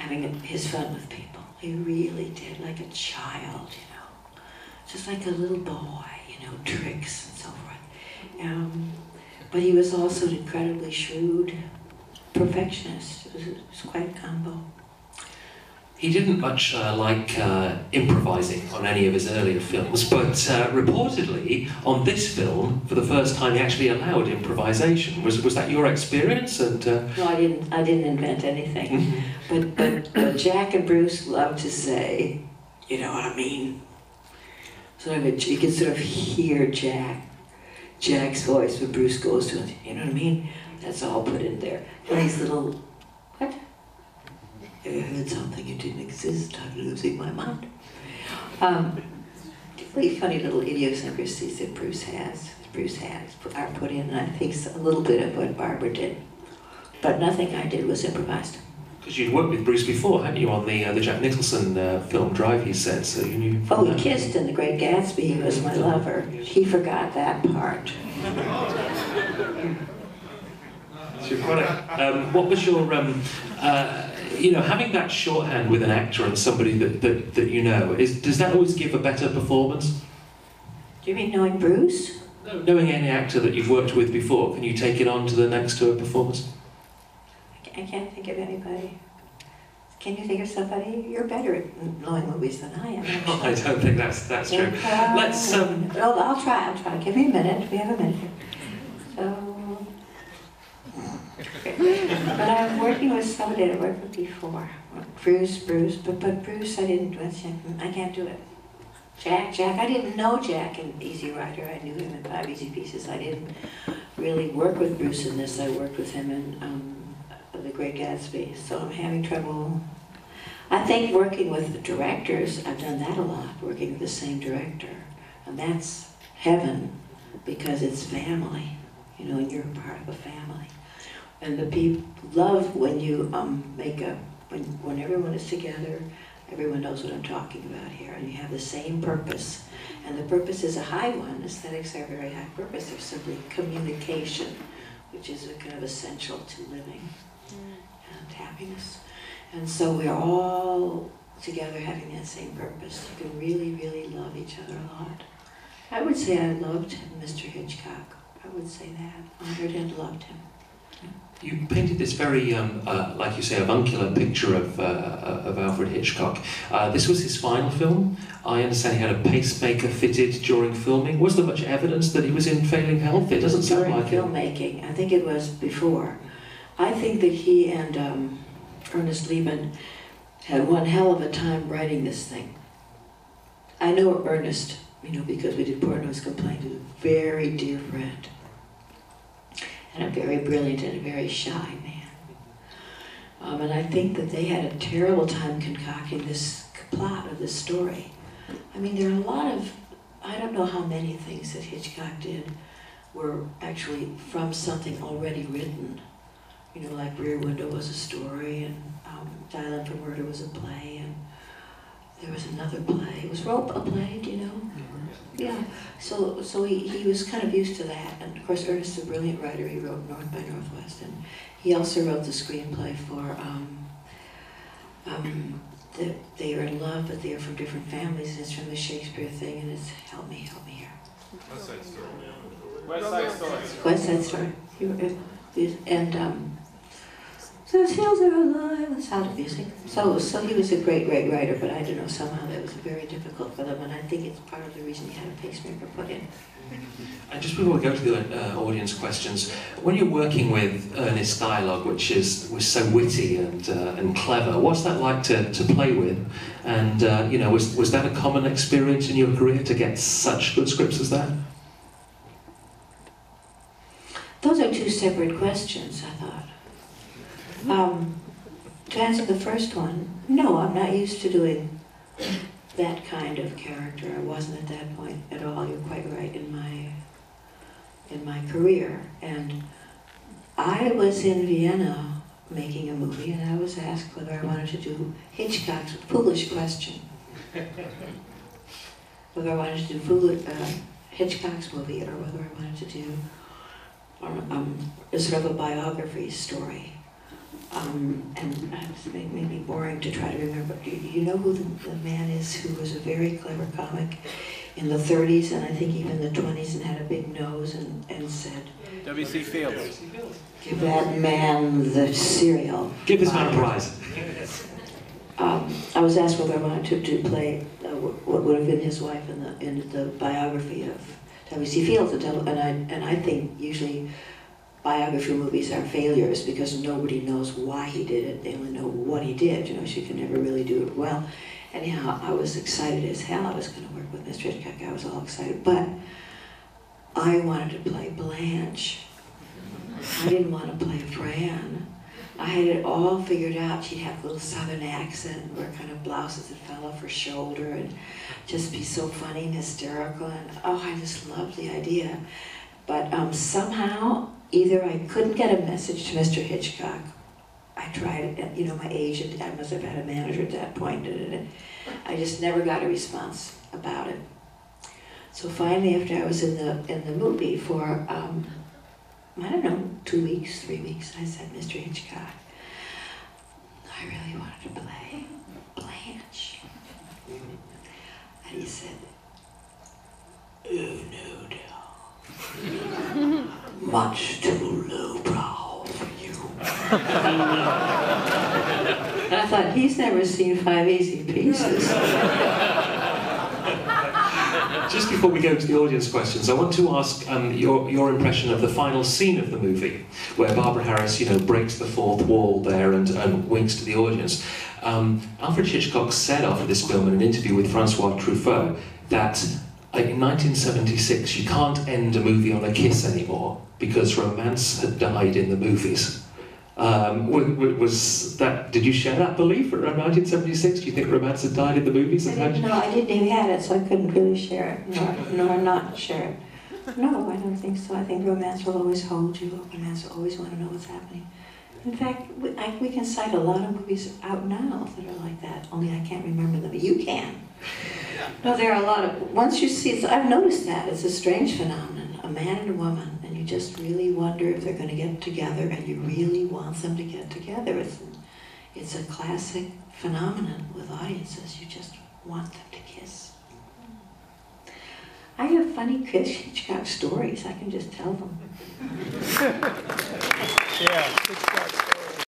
having his fun with people. He really did, like a child, you know. Just like a little boy, you know, tricks and so forth. But he was also an incredibly shrewd perfectionist. It was quite a combo. He didn't much like improvising on any of his earlier films, but reportedly on this film, for the first time, he actually allowed improvisation. Was that your experience? And no, I didn't invent anything. but Jack and Bruce love to say, you know what I mean? You can sort of hear Jack's voice when Bruce goes to it. You know what I mean? That's all put in there. And these little, what? I heard something, it didn't exist, I'm losing my mind. Really funny little idiosyncrasies that Bruce has are put in, and I think a little bit of what Barbara did. But nothing I did was improvised. Because you'd worked with Bruce before, hadn't you, on the Jack Nicholson film Drive, he said, so you knew... Oh, we kissed in The Great Gatsby, he was my lover. He forgot that part. What was your, you know, having that shorthand with an actor and somebody that you know, does that always give a better performance? Do you mean knowing Bruce? No, knowing any actor that you've worked with before, can you take it on to the next tour performance? I can't think of anybody. Can you think of somebody? You're better at knowing movies than I am. I don't think that's true. Let's. I'll try. Give me a minute. We have a minute here. So. But I'm working with somebody that I worked with before. Bruce, but Bruce, I can't do it. Jack, I didn't know Jack in Easy Rider. I knew him in 5 Easy Pieces. I didn't really work with Bruce in this. I worked with him in The Great Gatsby. So I'm having trouble. I think working with the directors, I've done that a lot, working with the same director. And that's heaven, because it's family, you know, and you're a part of a family. And the people love when you when everyone is together, everyone knows what I'm talking about here, and you have the same purpose. And the purpose is a high one. Aesthetics are a very high purpose. They're simply communication, which is a kind of essential to living and happiness. And so we're all together having that same purpose. You can really, really love each other a lot. I would say I loved Mr. Hitchcock. I would say that. Honored and loved him. You painted this very, like you say, avuncular picture of Alfred Hitchcock. This was his final film. I understand he had a pacemaker fitted during filming. Was there much evidence that he was in failing health? It doesn't sound like it. During filmmaking. I think it was before. I think that he and Ernest Lehman had one hell of a time writing this thing. I know Ernest, you know, because we did Portnoy's Complaint. He was a very dear friend. And a very brilliant and a very shy man. And I think that they had a terrible time concocting this plot of this story. I mean, there are a lot of, I don't know how many things that Hitchcock did were actually from something already written. You know, like Rear Window was a story, and Dial M for Murder was a play, and there was another play. It was Rope a play, do you know? Yeah, so he was kind of used to that, and of course Ernest is a brilliant writer. He wrote North by Northwest, and he also wrote the screenplay for They Are in Love, but they are from different families, and it's from the Shakespeare thing, and it's Help Me Here. West Side Story. West Side Story. West Side Story. And so his hills are alive, the sound of music. So he was a great writer, but I don't know, somehow that was very difficult for them, and I think it's part of the reason he had a pacemaker put in. And just before we go to the audience questions, when you're working with Ernest's dialogue, which was so witty and clever, what's that like to play with? And you know, was that a common experience in your career to get such good scripts as that? Those are two separate questions, I thought. To answer the first one, no, I'm not used to doing that kind of character. I wasn't at that point at all. You're quite right in my career. And I was in Vienna making a movie, and I was asked whether I wanted to do Hitchcock's foolish question. Whether I wanted to do Hitchcock's movie, or whether I wanted to do a sort of a biography story and it may be boring to try to remember. Do you know who the man is who was a very clever comic in the 30s and I think even the 20s and had a big nose and said, W.C. Fields. give that man the cereal. Give this man a prize. I was asked whether I wanted to play what would have been his wife in the biography of W.C. Fields, and I think usually biography movies are failures because nobody knows why he did it. They only know what he did. You know, she can never really do it well. Anyhow, I was excited as hell. I was going to work with Mr. Hitchcock. I was all excited, but I wanted to play Blanche. I didn't want to play Fran. I had it all figured out. She'd have a little southern accent, wear kind of blouses that fell off her shoulder, and just be so funny and hysterical. And oh, I just loved the idea. But somehow, either I couldn't get a message to Mr. Hitchcock. I tried it, you know, my agent, I must have had a manager at that point. I just never got a response about it. So finally, after I was in the movie for, I don't know, 2 weeks, 3 weeks, I said, Mr. Hitchcock, I really wanted to play Blanche. And he said, oh no, Del. Much too lowbrow for you. And I thought, he's never seen 5 Easy Pieces. Just before we go to the audience questions, I want to ask your impression of the final scene of the movie, where Barbara Harris, you know, breaks the fourth wall there and winks to the audience. Alfred Hitchcock said after this film in an interview with Francois Truffaut that in 1976 you can't end a movie on a kiss anymore because romance had died in the movies. Was that? Did you share that belief around 1976? Do you think romance had died in the movies? I didn't even have it, so I couldn't really share it, nor not share it. No, I don't think so. I think romance will always hold you. Romance will always want to know what's happening. In fact, we can cite a lot of movies out now that are like that, only I can't remember them. You can. No, there are a lot of, once you see it, I've noticed that. It's a strange phenomenon, a man and a woman, and you just really wonder if they're going to get together, and you really want them to get together. It's a classic phenomenon with audiences. You just want them to kiss. I have funny Hitchcock stories. I can just tell them. Yeah, Hitchcock stories.